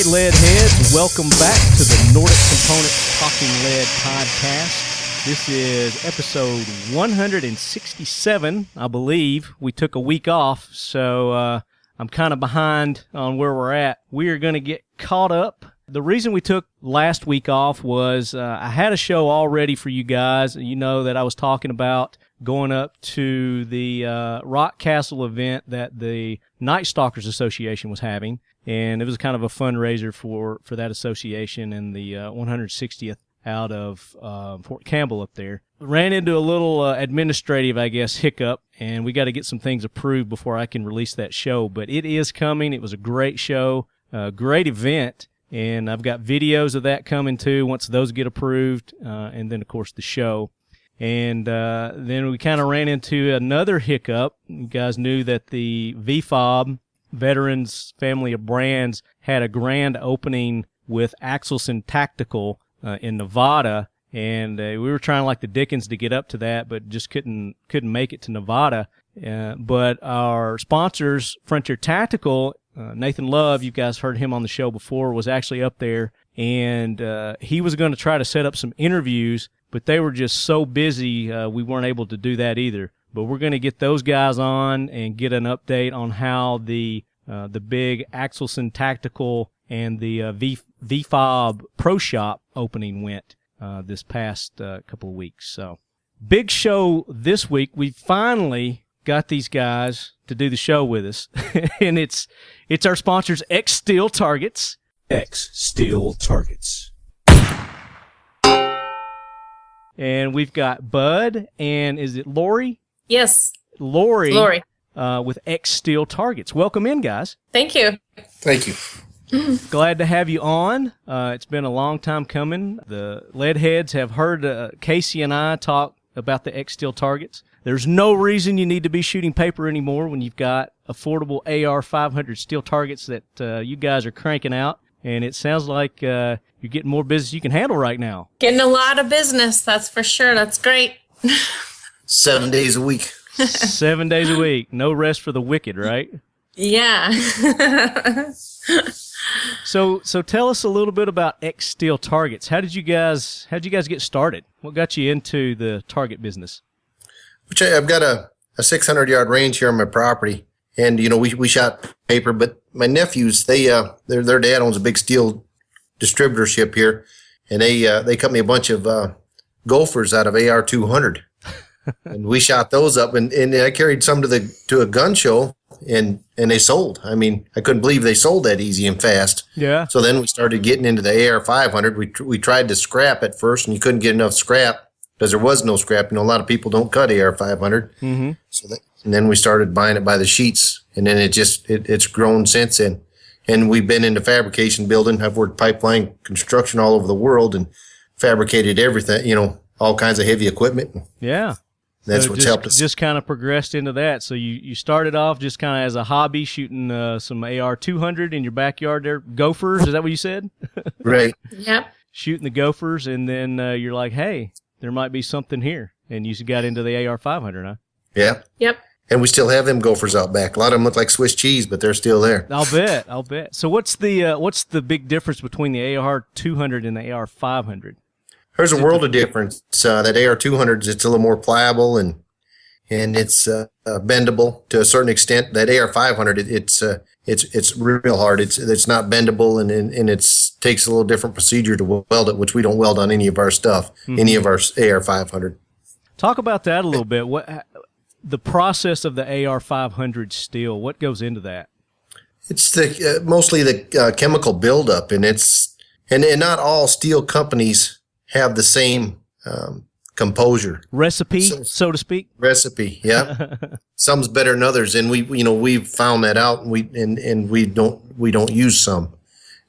right, Leadheads, welcome back to the Nordic Components Talking Lead podcast. This is episode 167, I believe. We took a week off, so I'm kind of behind on where we're at. We are going to get caught up. The reason we took last week off was I had a show all ready for you guys. You know that I was talking about going up to the Rock Castle event that the Night Stalkers Association was having. And it was kind of a fundraiser for that association and the 160th out of Fort Campbell up there. Ran into a little administrative, I guess, hiccup, and we got to get some things approved before I can release that show. But it is coming. It was a great show, a great event, and I've got videos of that coming too once those get approved, and then, of course, the show. And then we kind of ran into another hiccup. You guys knew that the VFOB, Veterans Family of Brands, had a grand opening with Axelson Tactical in Nevada, and we were trying like the Dickens to get up to that, but just couldn't make it to Nevada. But our sponsors, Frontier Tactical, Nathan Love, you guys heard him on the show before, was actually up there, and he was going to try to set up some interviews, but they were just so busy we weren't able to do that either. But we're going to get those guys on and get an update on how the big Axelson Tactical and the VFOB Pro Shop opening went this past couple of weeks. So, big show this week. We finally got these guys to do the show with us, and it's our sponsors, XSteel Targets. XSteel Targets. And we've got Bud, and is it Lori? Yes. Lori. With XSteel Targets. Welcome in, guys. Thank you. Thank you. Glad to have you on. It's been a long time coming. The Leadheads have heard Casey and I talk about the XSteel Targets. There's no reason you need to be shooting paper anymore when you've got affordable AR-500 steel targets that you guys are cranking out. And it sounds like you're getting more business you can handle right now. Getting a lot of business, that's for sure. That's great. 7 days a week. 7 days a week. No rest for the wicked, right? Yeah. So tell us a little bit about XSteel Targets. How'd you guys get started? What got you into the target business? I've got a 600-yard range here on my property, and we shot paper, but my nephews, their dad owns a big steel distributorship here, and they cut me a bunch of Gophers out of AR-200. And we shot those up, and I carried some to a gun show, and they sold. I mean, I couldn't believe they sold that easy and fast. Yeah. So then we started getting into the AR-500. We tried to scrap at first, and you couldn't get enough scrap because there was no scrap. A lot of people don't cut AR-500. Mm-hmm. And then we started buying it by the sheets, and then it's grown since then. And we've been into fabrication building. I've worked pipeline construction all over the world and fabricated everything, all kinds of heavy equipment. Yeah. That's what's helped us. Just kind of progressed into that. So you started off just kind of as a hobby, shooting some AR-200 in your backyard there. Gophers, is that what you said? Right. Yep. Shooting the Gophers, and then you're like, hey, there might be something here. And you got into the AR-500, huh? Yeah. Yep. And we still have them Gophers out back. A lot of them look like Swiss cheese, but they're still there. I'll bet. So what's the big difference between the AR-200 and the AR-500? There's a world of difference. That AR-200, it's a little more pliable and it's bendable to a certain extent. That AR-500, it's real hard. It's not bendable and it takes a little different procedure to weld it, which we don't weld on any of our stuff, any of our AR-500. Talk about that a little bit. What the process of the AR-500 steel? What goes into that? It's mostly the chemical buildup, and and not all steel companies have the same composure recipe, so to speak. Recipe, yeah. Some's better than others, and we've found that out, and we don't use some.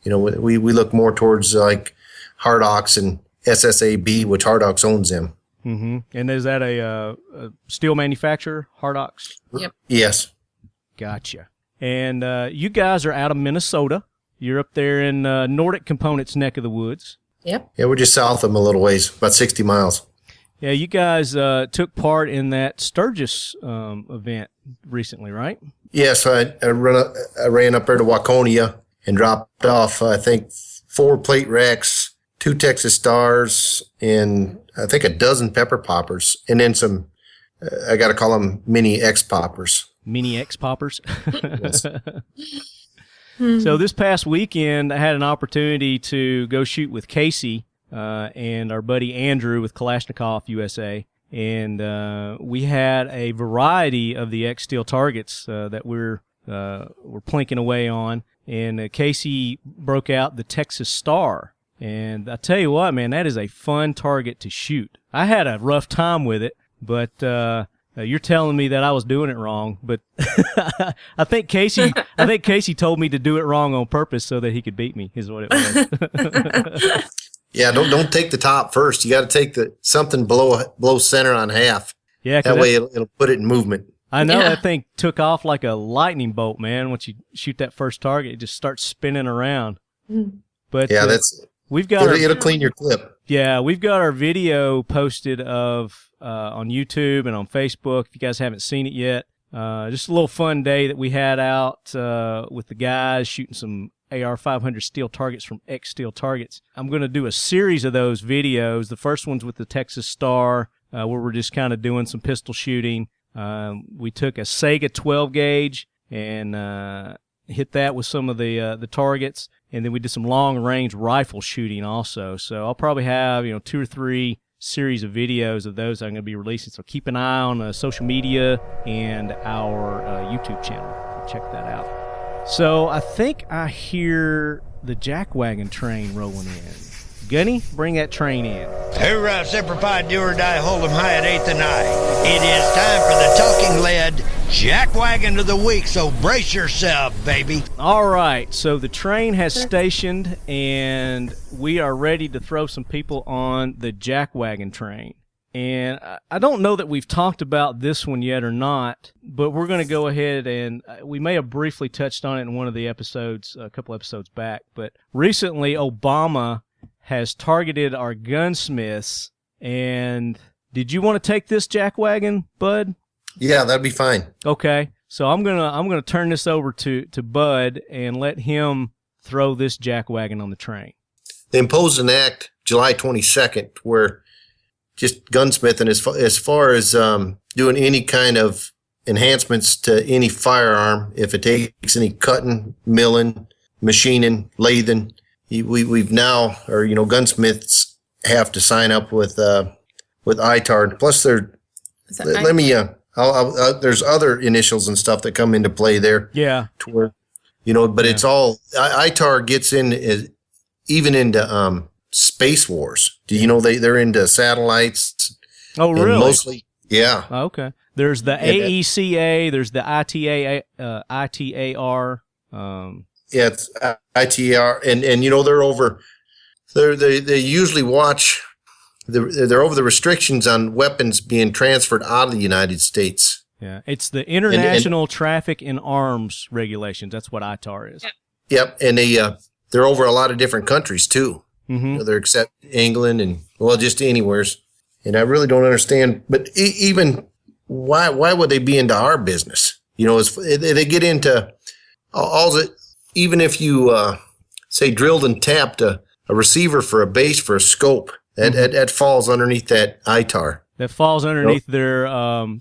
We look more towards like Hardox and SSAB, which Hardox owns them. Mm-hmm. And is that a steel manufacturer, Hardox? Yep. Yes. Gotcha. And you guys are out of Minnesota. You're up there in Nordic Components neck of the woods. Yep. Yeah, we're just south of them a little ways, about 60 miles. Yeah, you guys took part in that Sturgis event recently, right? Yes, I ran up there to Waconia, and dropped off, I think, 4 plate racks, 2 Texas Stars, and I think a dozen pepper poppers, and then some, I got to call them mini X poppers. Mini X poppers. Yes. So this past weekend, I had an opportunity to go shoot with Casey and our buddy Andrew with Kalashnikov USA. And we had a variety of the XSteel targets that we're plinking away on. And Casey broke out the Texas Star. And I tell you what, man, that is a fun target to shoot. I had a rough time with it, but you're telling me that I was doing it wrong. But I think Casey told me to do it wrong on purpose so that he could beat me, is what it was. Yeah, don't take the top first. You got to take something below center on half. Yeah, that way it'll put it in movement. I know that thing took off like a lightning bolt, man. Once you shoot that first target, it just starts spinning around. But yeah, it'll clean your clip. Yeah, we've got our video posted of on YouTube and on Facebook. If you guys haven't seen it yet, just a little fun day that we had out with the guys shooting some AR-500 steel targets from XSteel Targets. I'm going to do a series of those videos. The first one's with the Texas Star, where we're just kind of doing some pistol shooting. We took a Sega 12 gauge and hit that with some of the targets, and then we did some long range rifle shooting also. So I'll probably have 2 or 3 series of videos of those I'm going to be releasing. So keep an eye on social media and our YouTube channel. Check that out. So I think I hear the Jackwagon train rolling in. Gunny, bring that train in. Hoorah, Semper Fi, do or die, hold 'em high at 8th and I. It is time for the Talking Lead Jackwagon of the Week, so brace yourself, baby. All right, so the train has stationed, and we are ready to throw some people on the Jackwagon train. And I don't know that we've talked about this one yet or not, but we're going to go ahead and we may have briefly touched on it in one of the episodes, a couple episodes back. But recently, Obama has targeted our gunsmiths. And did you want to take this Jackwagon, Bud? Yeah, that'd be fine. Okay, so I'm gonna turn this over to Bud and let him throw this Jackwagon on the train. They imposed an act July 22nd where just gunsmithing as far as doing any kind of enhancements to any firearm, if it takes any cutting, milling, machining, lathing, we've now, or gunsmiths have to sign up with ITAR. Plus, there's other initials and stuff that come into play there. Yeah. To where, but it's all ITAR gets in even into space wars. Do you know they're into satellites? Oh, really? Mostly, yeah. Oh, okay. There's the AECA. There's the ITAR. Yeah, it's ITAR, and they're over. They usually watch. They're over the restrictions on weapons being transferred out of the United States. Yeah, it's the International Traffic in Arms Regulations. That's what ITAR is. Yep, and they're over a lot of different countries too. Mm-hmm. They're except England and just anywheres. And I really don't understand. But even why would they be into our business? They get into even if you say drilled and tapped a receiver for a base for a scope, that falls underneath that ITAR. That falls underneath their.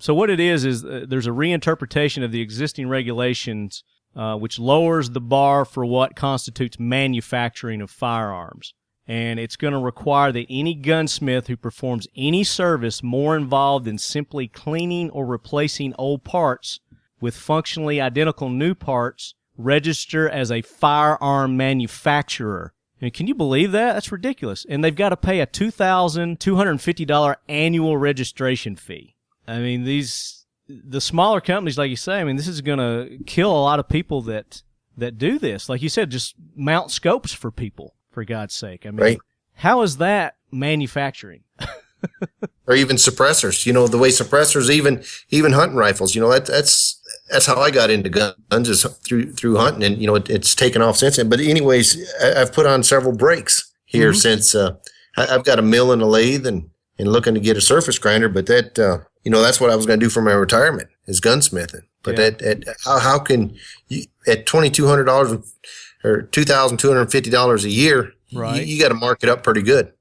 So what it is there's a reinterpretation of the existing regulations, which lowers the bar for what constitutes manufacturing of firearms. And it's going to require that any gunsmith who performs any service more involved in simply cleaning or replacing old parts with functionally identical new parts register as a firearm manufacturer. I mean, can you believe that? That's ridiculous. And they've got to pay a $2,250 annual registration fee. I mean, the smaller companies, like you say, I mean, this is going to kill a lot of people that do this. Like you said, just mount scopes for people. For God's sake. I mean, right. How is that manufacturing? Or even suppressors, the way suppressors, even hunting rifles, that's how I got into guns is through hunting, and it's taken off since then. But anyways, I've put on several brakes here since I've got a mill and a lathe and looking to get a surface grinder. But that that's what I was going to do for my retirement is gunsmithing. But how can you at $2,200? or $2,250 a year, Right. you got to mark it up pretty good.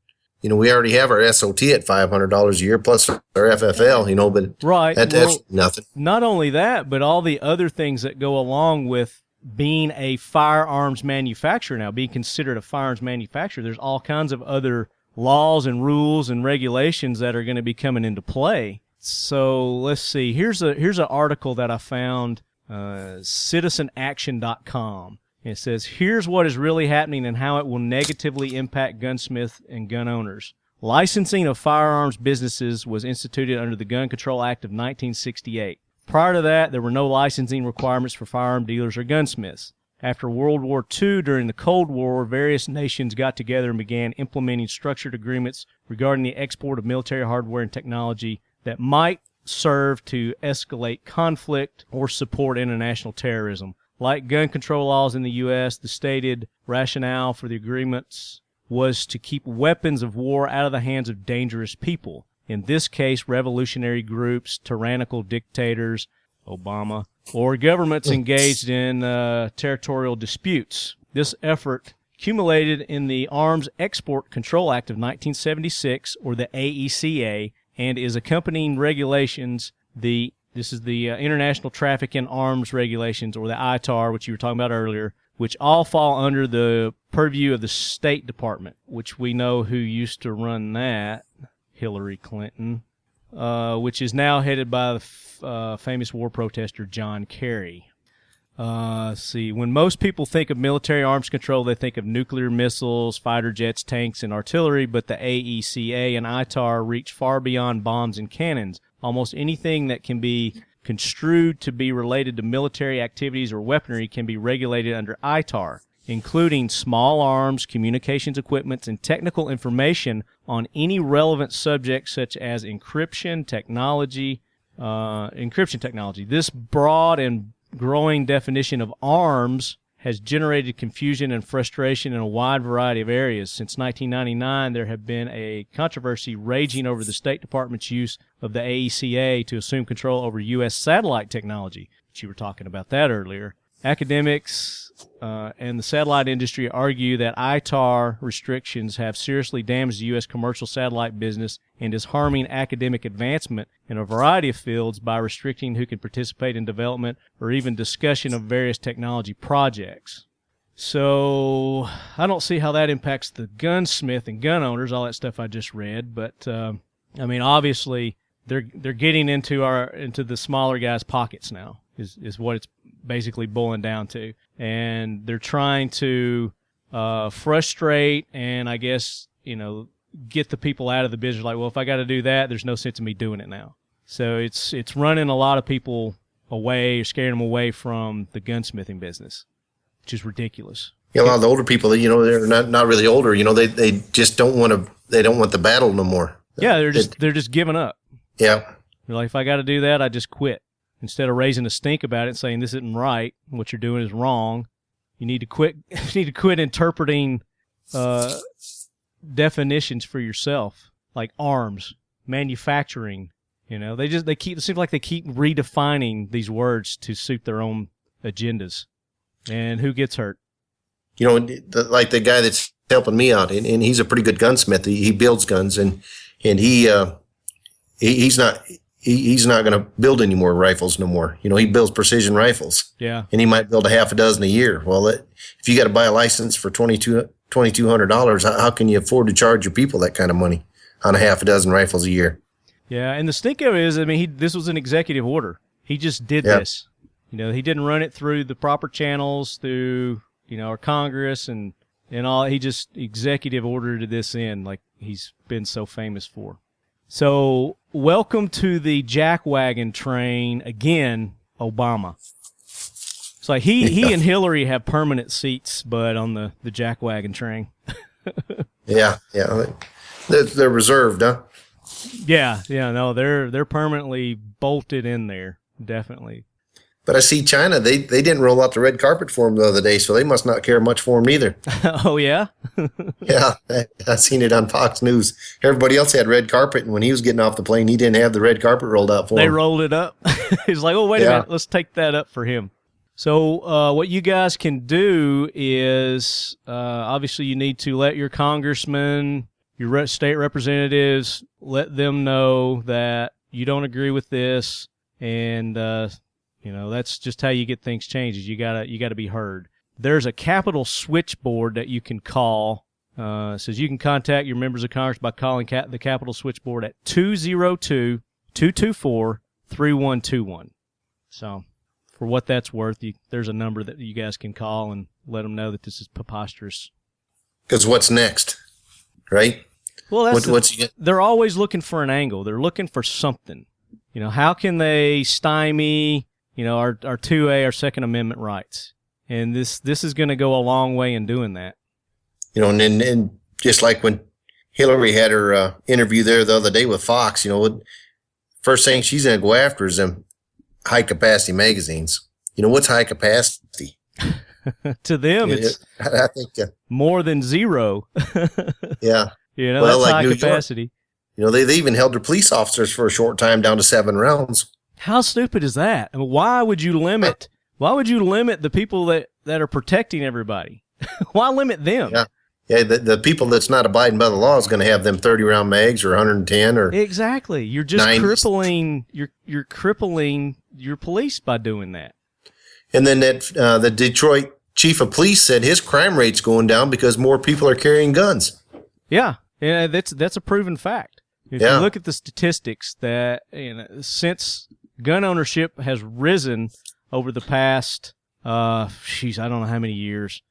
We already have our SOT at $500 a year plus our FFL, but Right. that's nothing. Not only that, but all the other things that go along with being a firearms manufacturer now, being considered a firearms manufacturer. There's all kinds of other laws and rules and regulations that are going to be coming into play. So let's see. Here's an article that I found, citizenaction.com. It says, here's what is really happening and how it will negatively impact gunsmith and gun owners. Licensing of firearms businesses was instituted under the Gun Control Act of 1968. Prior to that, there were no licensing requirements for firearm dealers or gunsmiths. After World War II, during the Cold War, various nations got together and began implementing structured agreements regarding the export of military hardware and technology that might serve to escalate conflict or support international terrorism. Like gun control laws in the U.S., the stated rationale for the agreements was to keep weapons of war out of the hands of dangerous people. In this case, revolutionary groups, tyrannical dictators, Obama, or governments engaged in territorial disputes. This effort accumulated in the Arms Export Control Act of 1976, or the AECA, and is accompanying regulations. This is the International Traffic in Arms Regulations, or the ITAR, which you were talking about earlier, which all fall under the purview of the State Department, which we know who used to run that, Hillary Clinton, which is now headed by the famous war protester John Kerry. Let's see. When most people think of military arms control, they think of nuclear missiles, fighter jets, tanks, and artillery, but the AECA and ITAR reach far beyond bombs and cannons. Almost anything that can be construed to be related to military activities or weaponry can be regulated under ITAR, including small arms, communications equipment, and technical information on any relevant subject such as encryption technology. This broad and growing definition of arms has generated confusion and frustration in a wide variety of areas. Since 1999, there have been a controversy raging over the State Department's use of the AECA to assume control over U.S. satellite technology, which you were talking about that earlier. Academics and the satellite industry argue that ITAR restrictions have seriously damaged the U.S. commercial satellite business and is harming academic advancement in a variety of fields by restricting who can participate in development or even discussion of various technology projects. So I don't see how that impacts the gunsmith and gun owners, all that stuff I just read. But obviously they're getting into the smaller guys' pockets now. Is what it's basically boiling down to. And they're trying to frustrate and, I guess, get the people out of the business. Like, well, if I got to do that, there's no sense in me doing it now. So it's running a lot of people away, or scaring them away from the gunsmithing business, which is ridiculous. Yeah, a lot of the older people, they're not really older. They just don't want the battle no more. Yeah, they're just giving up. Yeah. They're like, if I got to do that, I just quit. Instead of raising a stink about it and saying this isn't right, what you're doing is wrong, you need to quit. You need to quit interpreting definitions for yourself, like arms, manufacturing. It seems like they keep redefining these words to suit their own agendas. And who gets hurt? Like the guy that's helping me out, and he's a pretty good gunsmith. He builds guns, and he's not going to build any more rifles no more. He builds precision rifles. Yeah. And he might build a half a dozen a year. Well, if you got to buy a license for $2,200, how can you afford to charge your people that kind of money on a half a dozen rifles a year? Yeah, and the stink of it is, this was an executive order. He just did this. He didn't run it through the proper channels, through, our Congress and all. He just executive ordered this in, like he's been so famous for. So, welcome to the Jackwagon Train again, Obama. It's like he and Hillary have permanent seats, but on the Jackwagon Train. Yeah. They're reserved, huh? Yeah, no, they're permanently bolted in there, definitely. But I see China, they didn't roll out the red carpet for him the other day, so they must not care much for him either. Oh, yeah? Yeah, I seen it on Fox News. Everybody else had red carpet, and when he was getting off the plane, he didn't have the red carpet rolled out for him. They rolled it up. He's like, oh, wait a minute, let's take that up for him. So what you guys can do is, obviously you need to let your congressman, your state representatives, let them know that you don't agree with this, and that's just how you get things changed. Is you gotta be heard. There's a Capitol switchboard that you can call. Says you can contact your members of Congress by calling the Capitol switchboard at 202-224-3121. So, for what that's worth, there's a number that you guys can call and let them know that this is preposterous. Because what's next, right? Well, they're always looking for an angle. They're looking for something. How can they stymie, our 2A, our Second Amendment rights? And this is going to go a long way in doing that. And just like when Hillary had her interview there the other day with Fox, first thing she's going to go after is them high-capacity magazines. What's high capacity? To them, it's I think more than zero. Yeah. That's like high capacity. York, they even held their police officers for a short time down to 7 rounds. How stupid is that? I mean, why would you limit the people that are protecting everybody? Why limit them? Yeah, the people that's not abiding by the law is going to have them 30-round mags or 110 or exactly. You're just 90s. You're crippling your police by doing that. And then the Detroit chief of police said his crime rate's going down because more people are carrying guns. Yeah, that's a proven fact. If you look at the statistics, that since gun ownership has risen over the past, I don't know how many years.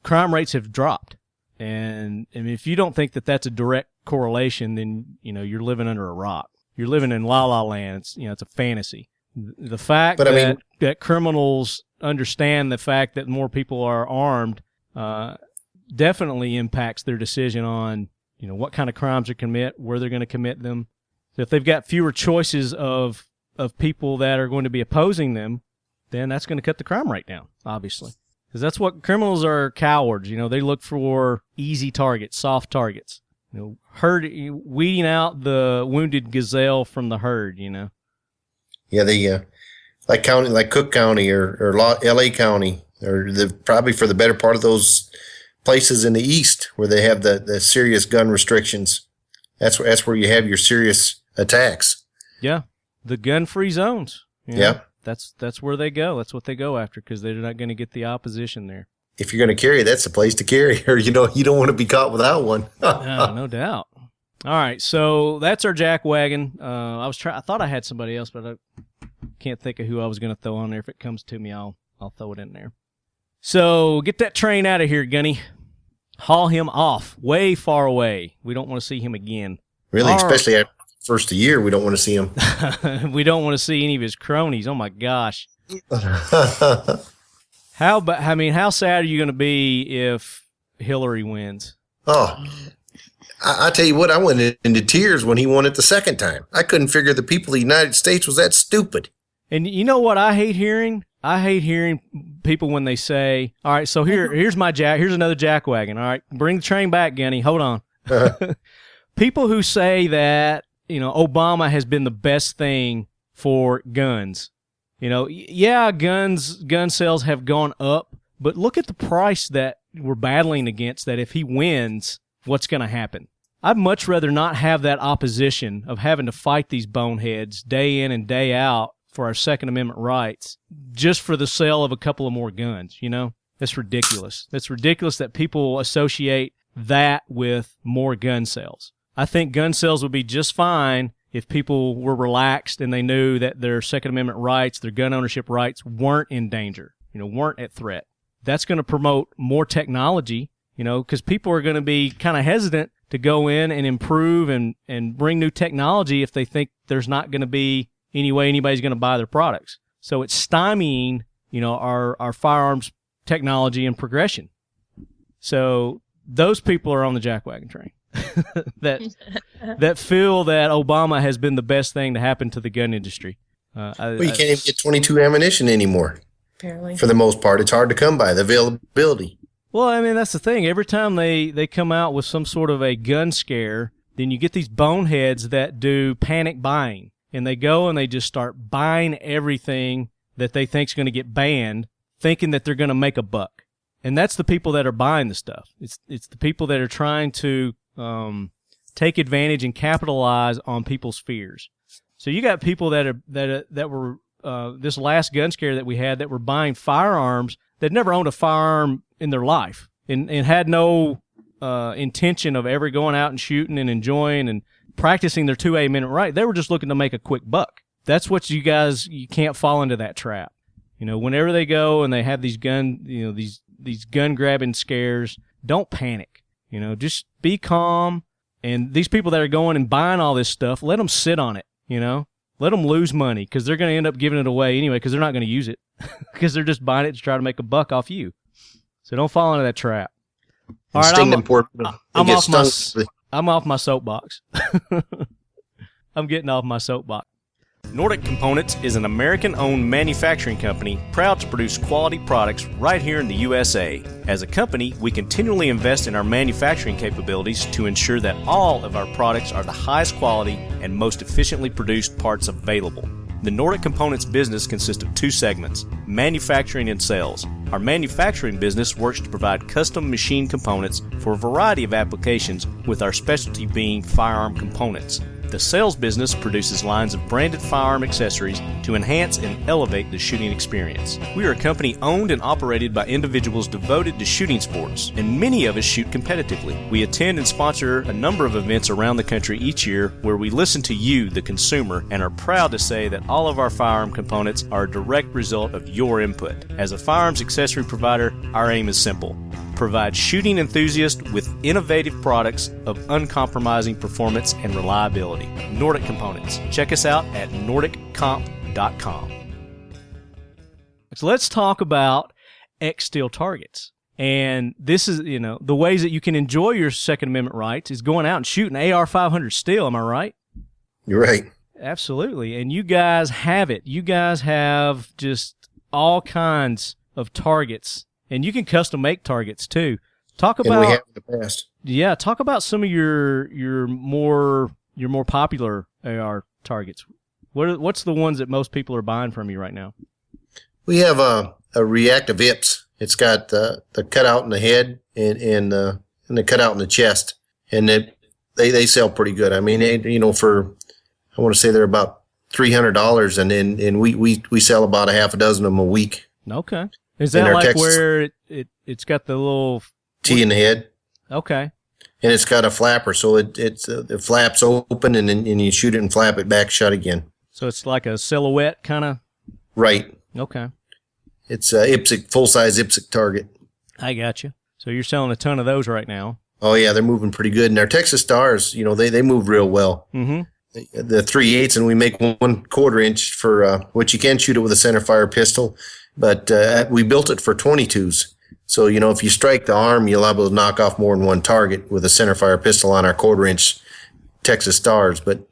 Crime rates have dropped, and if you don't think that that's a direct correlation, then you're living under a rock. You're living in la la land. It's a fantasy. The fact that criminals understand the fact that more people are armed definitely impacts their decision on what kind of crimes to commit, where they're going to commit them. So if they've got fewer choices of people that are going to be opposing them, then that's going to cut the crime rate down, obviously. Because that's what criminals are, cowards. They look for easy targets, soft targets. Weeding out the wounded gazelle from the herd. Yeah, they like Cook County or L.A. County, or probably for the better part of those places in the east where they have the serious gun restrictions. That's where you have your serious attacks. Yeah, the gun-free zones. Yeah. That's where they go. That's what they go after because they're not going to get the opposition there. If you're going to carry, that's the place to carry. Or you don't want to be caught without one. No doubt. All right, so that's our Jackwagon. I thought I had somebody else, but I can't think of who I was going to throw on there. If it comes to me, I'll throw it in there. So get that train out of here, Gunny. Haul him off, way far away. We don't want to see him again. Really, especially after first of the year, we don't want to see him. We don't want to see any of his cronies. Oh my gosh! How sad are you going to be if Hillary wins? Oh, I tell you what, I went into tears when he won it the second time. I couldn't figure the people of the United States was that stupid. And you know what I hate hearing? I hate hearing people when they say, "All right, so here's another Jackwagon. All right, bring the train back, Gunny. Hold on." People who say that Obama has been the best thing for guns. Gun sales have gone up, but look at the price that we're battling against. That if he wins, what's going to happen? I'd much rather not have that opposition of having to fight these boneheads day in and day out for our Second Amendment rights just for the sale of a couple of more guns. That's ridiculous. It's ridiculous that people associate that with more gun sales. I think gun sales would be just fine if people were relaxed and they knew that their Second Amendment rights, their gun ownership rights weren't in danger, weren't at threat. That's going to promote more technology, because people are going to be kind of hesitant to go in and improve and bring new technology if they think there's not going to be any way anybody's going to buy their products. So it's stymieing, our firearms technology and progression. So those people are on the Jackwagon train. that feel that Obama has been the best thing to happen to the gun industry. You can't even get 22 ammunition anymore. Apparently. For the most part, it's hard to come by, the availability. Well, that's the thing. Every time they come out with some sort of a gun scare, then you get these boneheads that do panic buying. And they go and they just start buying everything that they think's going to get banned, thinking that they're going to make a buck. And that's the people that are buying the stuff. It's the people that are trying to take advantage and capitalize on people's fears. So you got people that were this last gun scare that we had that were buying firearms that never owned a firearm in their life and had no intention of ever going out and shooting and enjoying and practicing their 2A minute right. They were just looking to make a quick buck. That's what you can't fall into that trap. Whenever they go and they have these these gun grabbing scares, don't panic. Just be calm. And these people that are going and buying all this stuff, let them sit on it. Let them lose money because they're going to end up giving it away anyway because they're not going to use it because they're just buying it to try to make a buck off you. So don't fall into that trap. All right, I'm off my soapbox. I'm getting off my soapbox. Nordic Components is an American-owned manufacturing company proud to produce quality products right here in the USA. As a company, we continually invest in our manufacturing capabilities to ensure that all of our products are the highest quality and most efficiently produced parts available. The Nordic Components business consists of two segments, manufacturing and sales. Our manufacturing business works to provide custom machine components for a variety of applications, with our specialty being firearm components. The sales business produces lines of branded firearm accessories to enhance and elevate the shooting experience. We are a company owned and operated by individuals devoted to shooting sports, and many of us shoot competitively. We attend and sponsor a number of events around the country each year where we listen to you, the consumer, and are proud to say that all of our firearm components are a direct result of your input. As a firearms accessory provider, our aim is simple: provide shooting enthusiasts with innovative products of uncompromising performance and reliability. Nordic Components. Check us out at nordiccomp.com. So let's talk about XSteel Targets. And this is, the ways that you can enjoy your Second Amendment rights is going out and shooting AR-500 steel. Am I right? You're right. Absolutely. And you guys have it. You guys have just all kinds of targets. And you can custom make targets too. Talk about, and we have in the past. Yeah, talk about some of your more popular AR targets. What's the ones that most people are buying from you right now? We have a reactive IPS. It's got the cutout in the head and the cutout in the chest, and they sell pretty good. I mean, I want to say they're about $300, and we sell about a half a dozen of them a week. Okay. Is that like Texas, where it's got the little T in the head? Okay. And it's got a flapper, so it flaps open, and you shoot it and flap it back shut again. So it's like a silhouette kind of? Right. Okay. It's a IPSC, full-size IPSC target. I got you. So you're selling a ton of those right now. Oh, yeah, they're moving pretty good. And our Texas Stars, they move real well. Mm-hmm. The 3/8, and we make 1/4 inch for which you can shoot it with a centerfire pistol, but we built it for 22s. So, if you strike the arm, you'll be able to knock off more than one target with a centerfire pistol on our 1/4 inch Texas Stars. But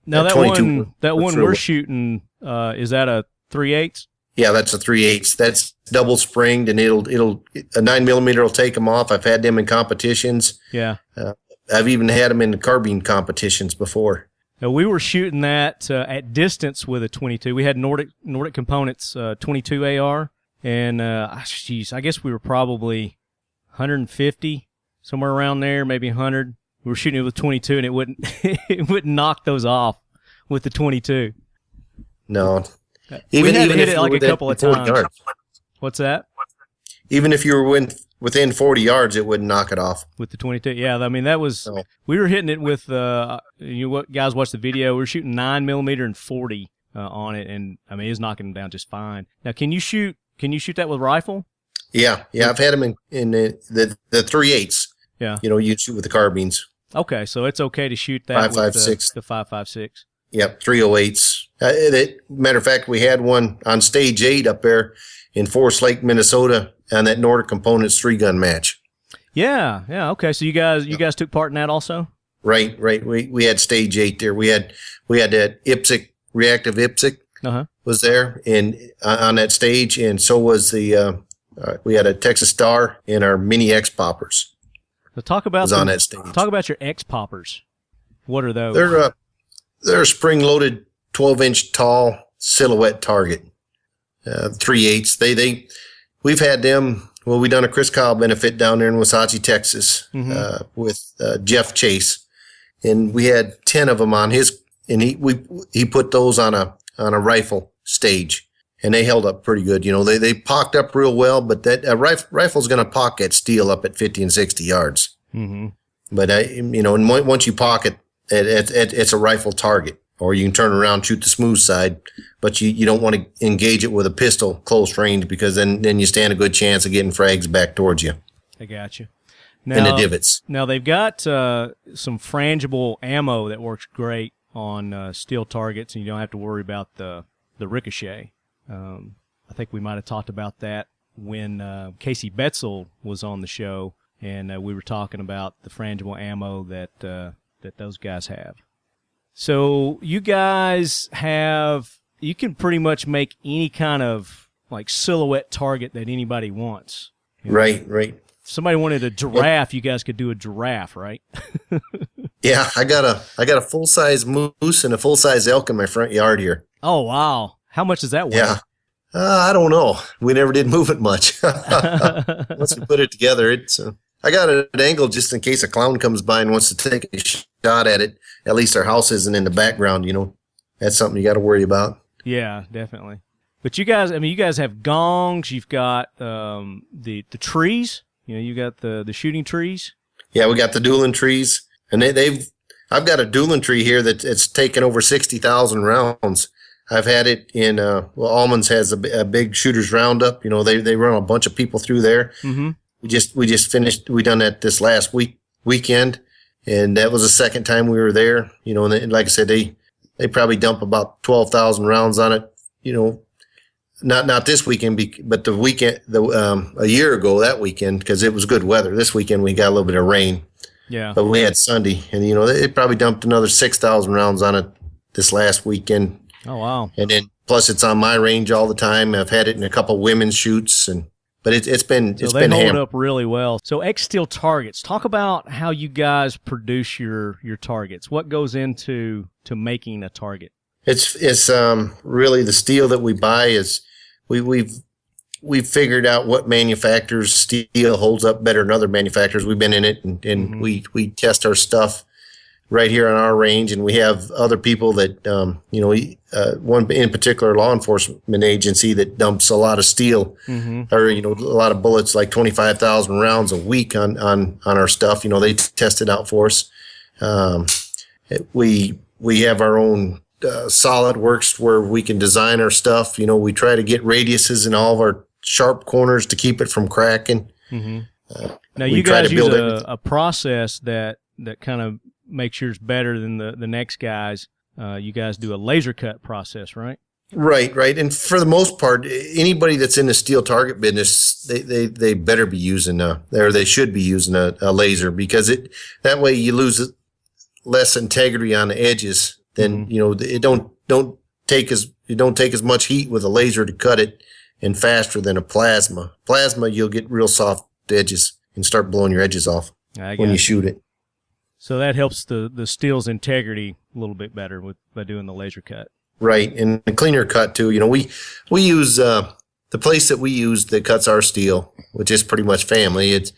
now that one we're shooting, is that a 3/8? Yeah, that's a 3/8. That's double springed, and it'll a 9mm will take them off. I've had them in competitions. Yeah. I've even had them in the carbine competitions before. Now, we were shooting that at distance with a 22. We had Nordic Components 22 AR, and I guess we were probably 150, somewhere around there, maybe 100. We were shooting it with 22, and it wouldn't knock those off with the 22. No. We had to hit it like a couple of times. Yards. What's that? Even if you were within 40 yards, it wouldn't knock it off. With the 22, yeah. I mean, that was we were hitting it with what guys watch the video. We were shooting 9mm and 40 on it, and I mean, it was knocking them down just fine. Now, can you shoot that with rifle? Yeah. I've had them in the 3/8. Yeah. You shoot with the carbines. Okay, so it's okay to shoot that 5.56. The 5.56. Yep, 308s. Matter of fact, we had one on stage 8 up there in Forest Lake, Minnesota, on that Nordic Components 3-gun match. Yeah. Okay, so you guys took part in that also? Right. We had stage 8 there. We had that IPSC, reactive IPSC was there and on that stage, and so was we had a Texas Star and our mini X poppers. So talk about on that stage. Talk about your X poppers. What are those? They're a spring-loaded 12-inch tall silhouette target. 3/8. We've had them. Well, we done a Chris Kyle benefit down there in Wasatch, Texas, with Jeff Chase, and we had 10 of them on his, and he put those on a rifle stage, and they held up pretty good. They pocked up real well, but that rifle's going to pocket steel up at 50 and 60 yards. Mm-hmm. But and once you pocket, it's a rifle target, or you can turn around and shoot the smooth side. But you don't want to engage it with a pistol close range, because then you stand a good chance of getting frags back towards you. I got you. In the divots. Now they've got some frangible ammo that works great on steel targets, and you don't have to worry about the ricochet. I think we might have talked about that when Casey Betzel was on the show, and we were talking about the frangible ammo that those guys have. So you guys you can pretty much make any kind of like silhouette target that anybody wants. Right. If somebody wanted a giraffe, you guys could do a giraffe, right? Yeah, I got a full-size moose and a full-size elk in my front yard here. Oh, wow. How much does that weigh? Yeah. I don't know. We never did move it much. Once we put it together, I got it at an angle just in case a clown comes by and wants to take a shot at it. At least our house isn't in the background, That's something you got to worry about. Yeah, definitely. But you guys have gongs. You've got the trees. You got the shooting trees. Yeah, we got the dueling trees, and I've got a dueling tree here it's taken over 60,000 rounds. I've had it in Almonds has a big shooters roundup. They run a bunch of people through there. Mm-hmm. We just finished. We done that this last weekend, and that was the second time we were there. And like I said, they probably dump about 12,000 rounds on it. Not this weekend, but the weekend, a year ago that weekend, because it was good weather. This weekend we got a little bit of rain. Yeah. But we had Sunday, and they probably dumped another 6,000 rounds on it this last weekend. Oh wow! And then plus it's on my range all the time. I've had it in a couple women's shoots, but it's been hold up really well. So XSteel Targets, talk about how you guys produce your targets. What goes into making a target? It's really the steel that we buy is we've figured out what manufacturers' steel holds up better than other manufacturers. We've been in it, and mm-hmm. we test our stuff right here on our range, and we have other people that one in particular law enforcement agency that dumps a lot of steel, mm-hmm. or a lot of bullets, like 25,000 rounds a week on our stuff. They test it out for us. We have our own SolidWorks where we can design our stuff. We try to get radiuses in all of our sharp corners to keep it from cracking. Mm-hmm. Now you guys use a process that kind of makes yours better than the next guys. You guys do a laser cut process, right? Right. And for the most part, anybody that's in the steel target business, they better be using or they should be using a laser, because that way you lose less integrity on the edges. Then mm-hmm. It don't take as much heat with a laser to cut it, and faster than a plasma. Plasma, you'll get real soft edges and start blowing your edges off when you shoot it. So that helps the steel's integrity a little bit better by doing the laser cut. Right, and a cleaner cut too. We use the place that we use that cuts our steel, which is pretty much family. It's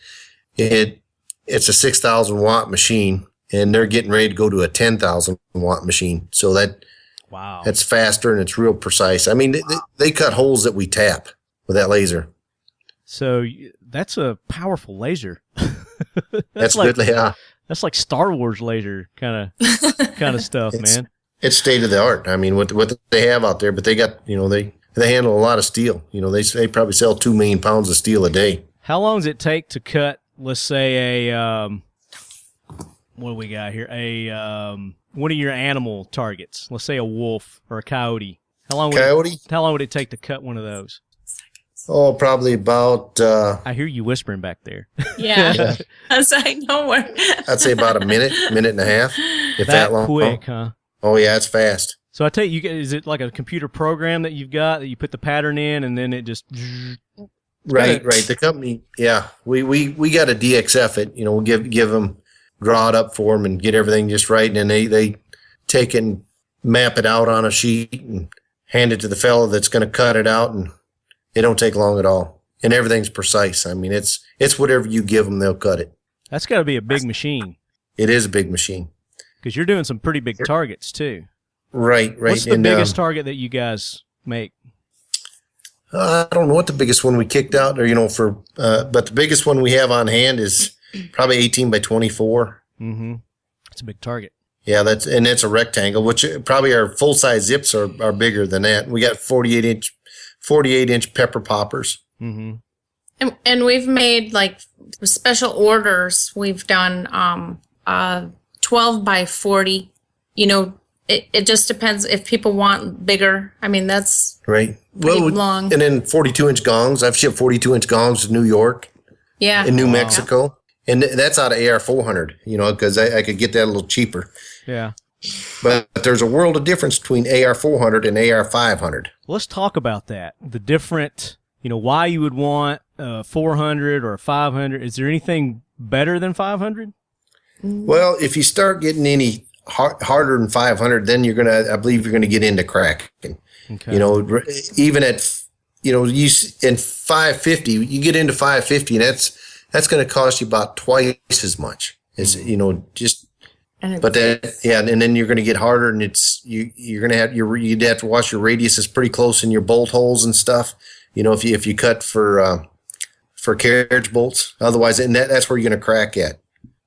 a 6,000 watt machine, and they're getting ready to go to a 10,000 watt machine. So that's faster, and it's real precise. I mean, they cut holes that we tap with that laser. So that's a powerful laser. That's good, yeah. That's like Star Wars laser kind of stuff, man. It's state of the art. I mean, what they have out there, but they got they handle a lot of steel. They probably sell 2 million pounds of steel a day. How long does it take to cut? Let's say what do we got here? One of your animal targets. Let's say a wolf or a coyote. How long would it take to cut one of those? Oh, probably about... I hear you whispering back there. Yeah. I was like, no worry. I'd say about a minute and a half, if that long. Quick, huh? Oh, yeah, it's fast. So I tell you, is it like a computer program that you've got that you put the pattern in and then it just... Right. The company, yeah. We got to DXF it. We'll give them, draw it up for them and get everything just right. And then they take it and map it out on a sheet and hand it to the fellow that's going to cut it out, and It don't take long at all, and everything's precise. I mean, it's whatever you give them, they'll cut it. That's got to be a big machine. It is a big machine. Because you're doing some pretty big targets too. Right. What's the biggest target that you guys make? I don't know what the biggest one we kicked out, or but the biggest one we have on hand is probably 18 by 24. Mm-hmm. That's a big target. Yeah, that's a rectangle, which probably our full size zips are bigger than that. We got 48-inch pepper poppers. Mm-hmm. And we've made like special orders. We've done 12 by 40. It just depends if people want bigger. I mean, that's right. long. And then 42-inch gongs. I've shipped 42-inch gongs to New York. Yeah. In New Mexico. And that's out of AR 400, because I could get that a little cheaper. Yeah. But there's a world of difference between AR 400 and AR 500. Let's talk about that. The different, why you would want 400 or 500. Is there anything better than 500? Well, if you start getting any harder than 500, then I believe you're gonna get into cracking. Okay. Even at, in 550, you get into 550, and that's going to cost you about twice as much. But then you're going to get harder, and you're going to have you'd have to wash your radiuses pretty close in your bolt holes and stuff. If you cut for carriage bolts, otherwise, and that's where you're going to crack at,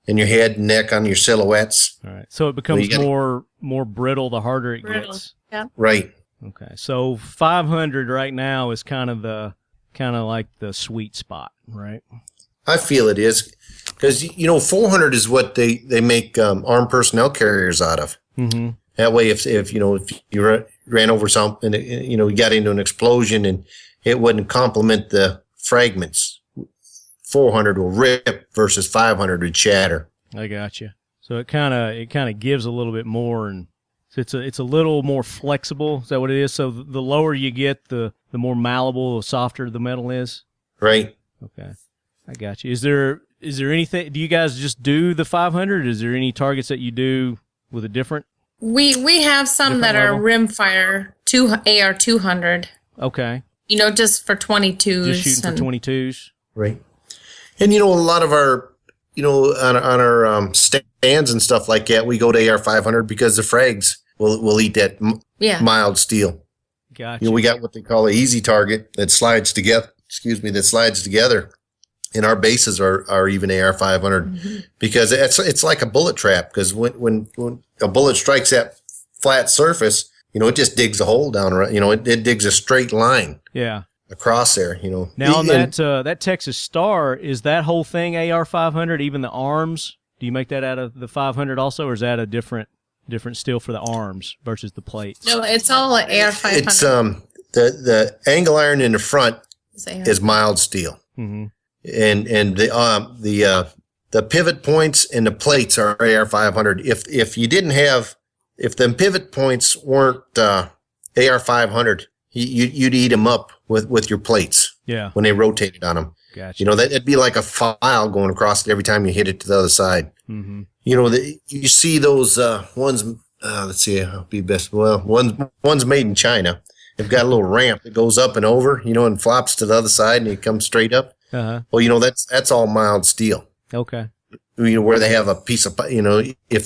in your head and neck on your silhouettes. All right. So it becomes more brittle the harder it gets. Yeah. Right. Okay. So 500 right now is kind of like the sweet spot, right? I feel it is, because 400 is what they make armed personnel carriers out of. Mm-hmm. That way, if you ran over something, you got into an explosion and it wouldn't complement the fragments, 400 will rip versus 500 would shatter. I got you. So it kind of gives a little bit more, and so it's a little more flexible. Is that what it is? So the lower you get, the more malleable, the softer the metal is. Right. Okay. I got you. Is there anything? Do you guys just do the 500? Is there any targets that you do with a different? We have some that level? are rimfire AR 200. Okay. Just for 22s. Just shooting for 22s. Right. And a lot of our on our stands and stuff like that, we go to AR 500 because the frags will eat that mild steel. Gotcha. We got what they call an easy target that slides together. And our bases are even AR 500 because it's like a bullet trap, because when a bullet strikes that flat surface, it just digs a hole down, right? It digs a straight line. Yeah. Across there, Now on that Texas Star, is that whole thing AR 500? Even the arms? Do you make that out of the 500 also, or is that a different steel for the arms versus the plates? No, it's all AR 500. It's the angle iron in the front is mild steel. Mm-hmm. And the pivot points and the plates are AR 500. If the pivot points weren't AR 500, you'd eat them up with your plates. Yeah. When they rotated on them. Gotcha. That'd be like a file going across it every time you hit it to the other side. Mm-hmm. You see those ones. Let's see. I'll be best. Well, one's made in China. They've got a little ramp that goes up and over, and flops to the other side, and it comes straight up. Uh-huh. Well, that's all mild steel. Okay. Where they have a piece of, if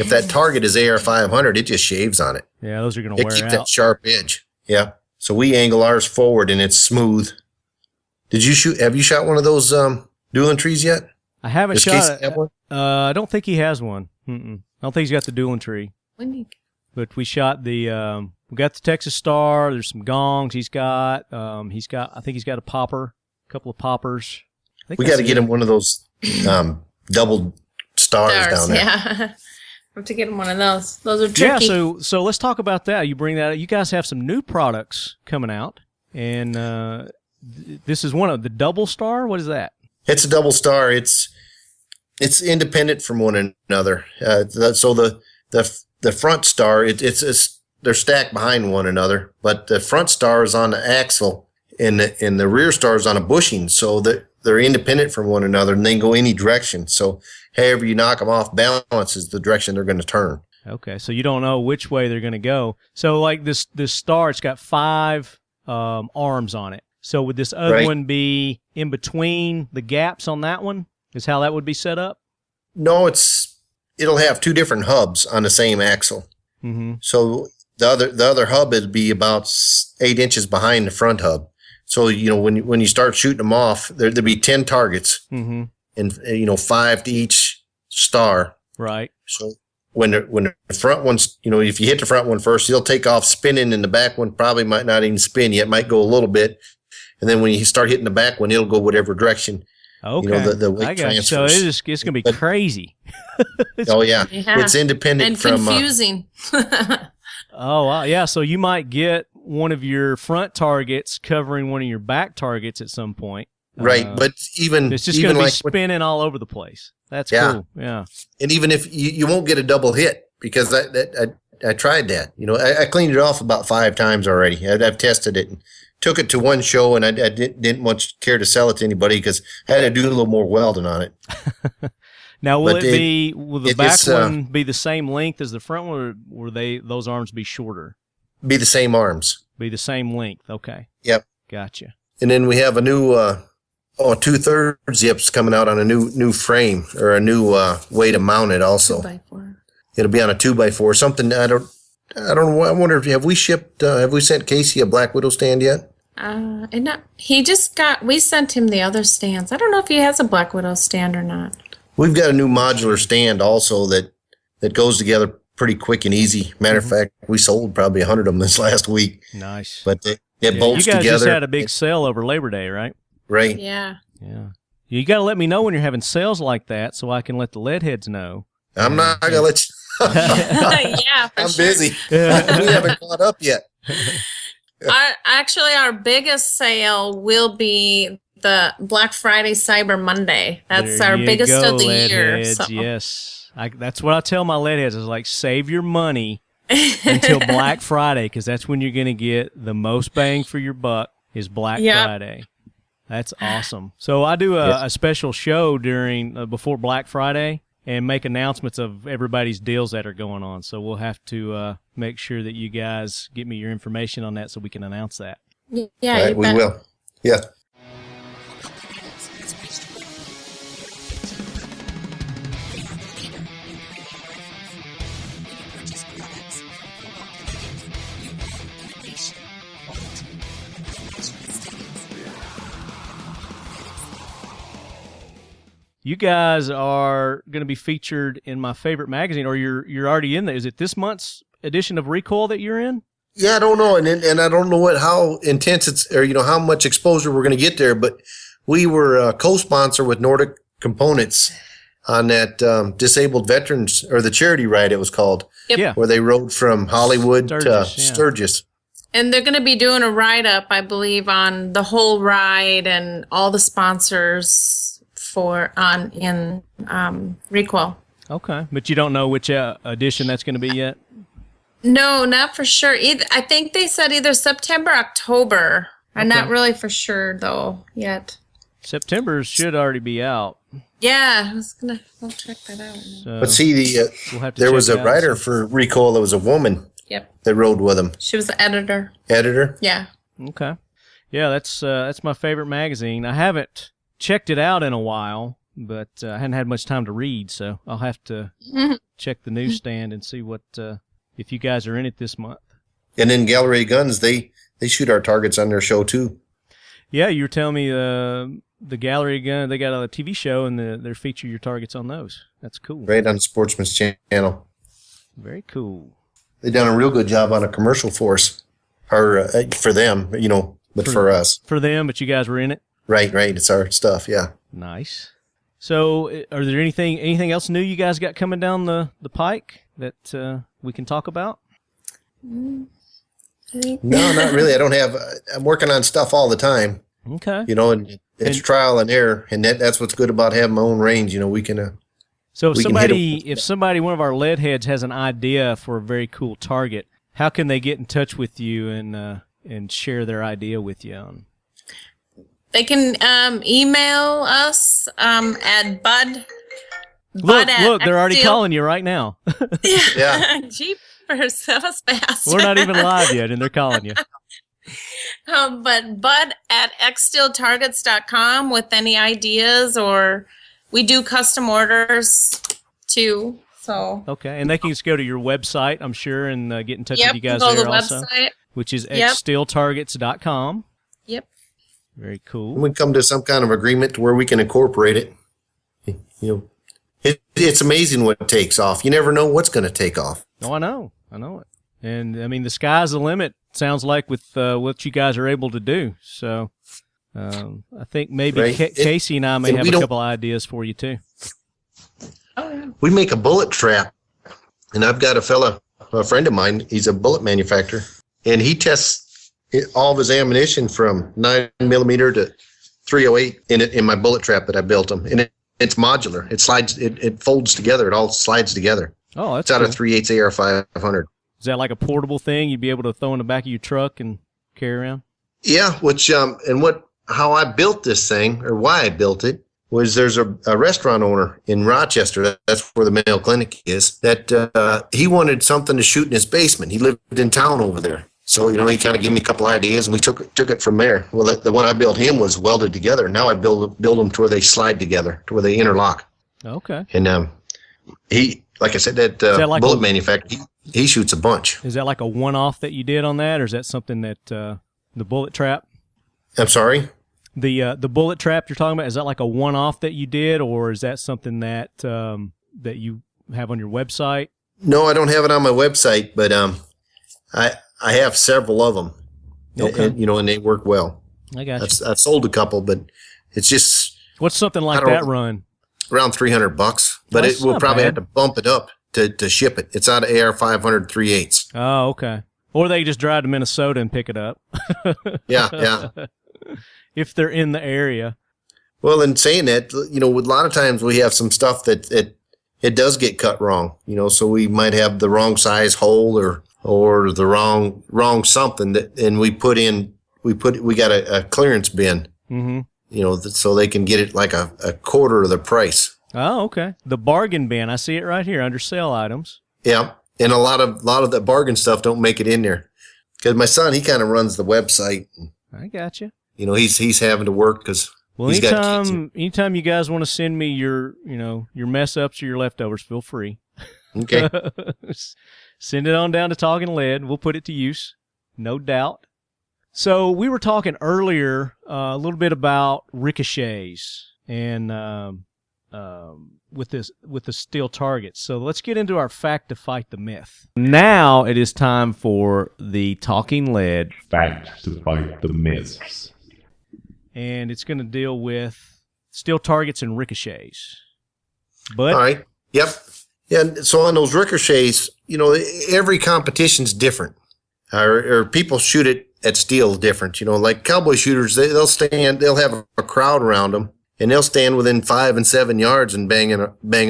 that target is AR 500, it just shaves on it. Yeah, those are going to wear out. It keeps that sharp edge. Yeah. So we angle ours forward, and it's smooth. Have you shot one of those dueling trees yet? I haven't Does shot Casey have one? I don't think he has one. I don't think he's got the dueling tree. But we shot we got the Texas Star. There's some gongs he's got. I think he's got a couple of poppers. We got to get him one of those double stars down there. Yeah. I have to get him one of those. Those are tricky. Yeah, so let's talk about that. You bring that up. You guys have some new products coming out, and this is one of the double star. What is that? It's a double star. It's independent from one another. So the front star, they're stacked behind one another, but the front star is on the axle, and the rear star is on a bushing, so they're independent from one another, and they can go any direction. So however you knock them off balance is the direction they're going to turn. Okay, so you don't know which way they're going to go. So like this star, it's got 5 arms on it. So would this other one be in between the gaps on that one? Is how that would be set up? No, it'll have two different hubs on the same axle. Mm-hmm. So the other hub would be about 8 inches behind the front hub. So, when you start shooting them off, there'd be 10 targets, mm-hmm. and 5 to each star. Right. So when the front one's, if you hit the front one first, he'll take off spinning, and the back one probably might not even spin yet, might go a little bit. And then when you start hitting the back one, it'll go whatever direction. Okay. The weight I got you. transfers. So it's going to be crazy. Yeah. It's independent and from confusing. Oh, wow. Yeah. So you might get one of your front targets covering one of your back targets at some point. Right. But it's just going to be spinning all over the place. That's cool. Yeah. And even if you won't get a double hit, because I tried that. I cleaned it off about 5 times already. I've tested it and took it to one show, and I didn't much care to sell it to anybody because I had to do a little more welding on it. Now, will the back one be the same length as the front one, or will those arms be shorter? Be the same arms. Be the same length. Okay. Yep. Gotcha. And then we have a new 2/3 zips coming out on a new frame, or a new way to mount it also. 2x4. It'll be on a 2x4. Something I don't know. I wonder if have we sent Casey a Black Widow stand yet? We sent him the other stands. I don't know if he has a Black Widow stand or not. We've got a new modular stand also that goes together pretty quick and easy. Matter of fact, we sold probably 100 of them this last week. Nice. But it bolts together. You guys together. just had a big sale over Labor Day, right? Right. Yeah. Yeah. You got to let me know when you're having sales like that so I can let the Leadheads know. I'm not going to let you. Yeah, I'm sure. busy. We haven't caught up yet. Our biggest sale will be the Black Friday Cyber Monday. That's our biggest of the year. Leadheads, So. yes. That's what I tell my Leadheads is like, save your money until Black Friday, because that's when you're going to get the most bang for your buck is Black Friday. That's awesome. So I do a special show before Black Friday and make announcements of everybody's deals that are going on. So we'll have to make sure that you guys get me your information on that so we can announce that. Yeah, right, we will. Yeah. You guys are going to be featured in my favorite magazine, or you're already in there. Is it this month's edition of Recoil that you're in? Yeah, I don't know, and I don't know how intense it's, or how much exposure we're going to get there. But we were a co-sponsor with Nordic Components on that disabled veterans, or the charity ride it was called. Yep. Yeah. Where they rode from Hollywood to Sturgis. And they're going to be doing a write-up, I believe, on the whole ride and all the sponsors in Recoil. Okay, but you don't know which edition that's going to be yet? No, not for sure. I think they said either September, October. I'm not really for sure though yet. September should already be out. Yeah, I'll check that out. So But see, there was a writer for Recoil that was a woman. Yep. That rode with him. She was the editor. Editor? Yeah. Okay. Yeah, that's my favorite magazine. I haven't checked it out in a while, but I hadn't had much time to read, so I'll have to check the newsstand and see what if you guys are in it this month. And then Gallery Guns, they shoot our targets on their show too. Yeah, you were telling me the Gallery Gun, they got a TV show and they feature your targets on those. That's cool. Right on the Sportsman's Channel. Very cool. They've done a real good job on a commercial force, or for them, but for us. For them, but you guys were in it? Right. It's our stuff, yeah. Nice. So, are there anything else new you guys got coming down the pike that we can talk about? No, not really. I don't have. I'm working on stuff all the time. Okay. And it's trial and error, and that's what's good about having my own range. We can. So, if somebody, one of our lead heads, has an idea for a very cool target, how can they get in touch with you and share their idea with you? They can email us at Bud. Look, they're already calling you right now. Yeah. Jeepers, that was fast. We're not even live yet, and they're calling you. But Bud at XSteelTargets.com with any ideas, or we do custom orders too. So Okay, and they can just go to your website, I'm sure, and get in touch yep, with you guys go to there the also, website. which is Yep. XSteelTargets.com. Yep. Very cool. We come to some kind of agreement to where we can incorporate it. It's amazing what takes off. You never know what's going to take off. Oh, I know it. And I mean, the sky's the limit. Sounds like with what you guys are able to do. So I think maybe Right. Casey and I may and have we a don't- couple ideas for you too. We make a bullet trap, and I've got a friend of mine, he's a bullet manufacturer, and he tests all of his ammunition from 9mm to 308 in my bullet trap that I built him. And it's modular. It slides, it folds together. It all slides together. Oh, that's It's out cool. of 3/8 AR-500. Is that like a portable thing you'd be able to throw in the back of your truck and carry around? Yeah, how I built this thing, or why I built it, was there's a restaurant owner in Rochester, that's where the Mayo Clinic is, that he wanted something to shoot in his basement. He lived in town over there. So, he kind of gave me a couple ideas, and we took it from there. Well, the one I built him was welded together. Now I build them to where they slide together, to where they interlock. Okay. And he, like I said, that like bullet manufacturer, he shoots a bunch. Is that like a one-off that you did on that, or is that something that the bullet trap? I'm sorry? The bullet trap you're talking about, is that like a one-off that you did, or is that something that that you have on your website? No, I don't have it on my website, but I have several of them, Okay. and they work well. I got you. I've sold a couple, but it's just What's something like I don't- that run? around $300, but That's it will not probably bad. have to bump it up to ship it. It's out of AR-500 3/8. Oh, okay. Or they just drive to Minnesota and pick it up. Yeah. If they're in the area. Well, in saying that, with a lot of times we have some stuff that it does get cut wrong, so we might have the wrong size hole or the wrong something and we got a clearance bin, so they can get it like a quarter of the price. Oh, okay. The bargain bin. I see it right here under sale items. Yeah. And a lot of the bargain stuff don't make it in there because my son, he kind of runs the website. I got you. He's having to work because Well, he's got kids. anytime you guys want to send me your mess ups or your leftovers, feel free. Okay. Send it on down to Talking Lead. We'll put it to use, no doubt. So we were talking earlier a little bit about ricochets and with the steel targets. So let's get into our fact to fight the myth. Now it is time for the Talking Lead, Fact to fight the myths. and it's going to deal with steel targets and ricochets. But All right. Yep. Yeah. And so on those ricochets, every competition's different, or people shoot it at steel different. Like cowboy shooters, they'll have a crowd around them, and they'll stand within 5 and 7 yards and bang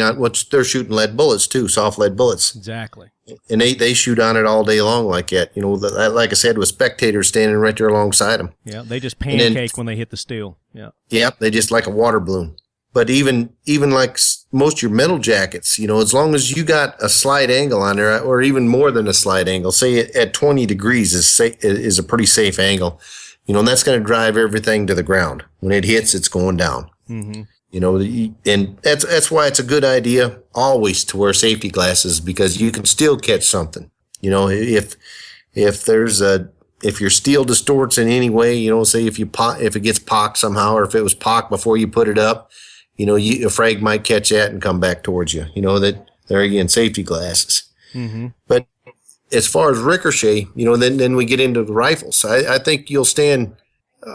on. Which they're shooting lead bullets too, soft lead bullets, exactly. and they shoot on it all day long like that. Like I said, with spectators standing right there alongside them. Yeah, they just And then- pancake when they hit the steel. Yeah. Yep, they just like a water balloon. But even like most of your metal jackets, as long as you got a slight angle on there, or even more than a slight angle, say at 20 degrees is a pretty safe angle, and that's going to drive everything to the ground. When it hits, it's going down. Mm-hmm. And that's why it's a good idea always to wear safety glasses, because you can still catch something. If your steel distorts in any way, say if it gets pocked somehow, or if it was pocked before you put it up, a frag might catch that and come back towards you. That there again, safety glasses. Mm-hmm. But as far as ricochet, then we get into the rifles. I think you'll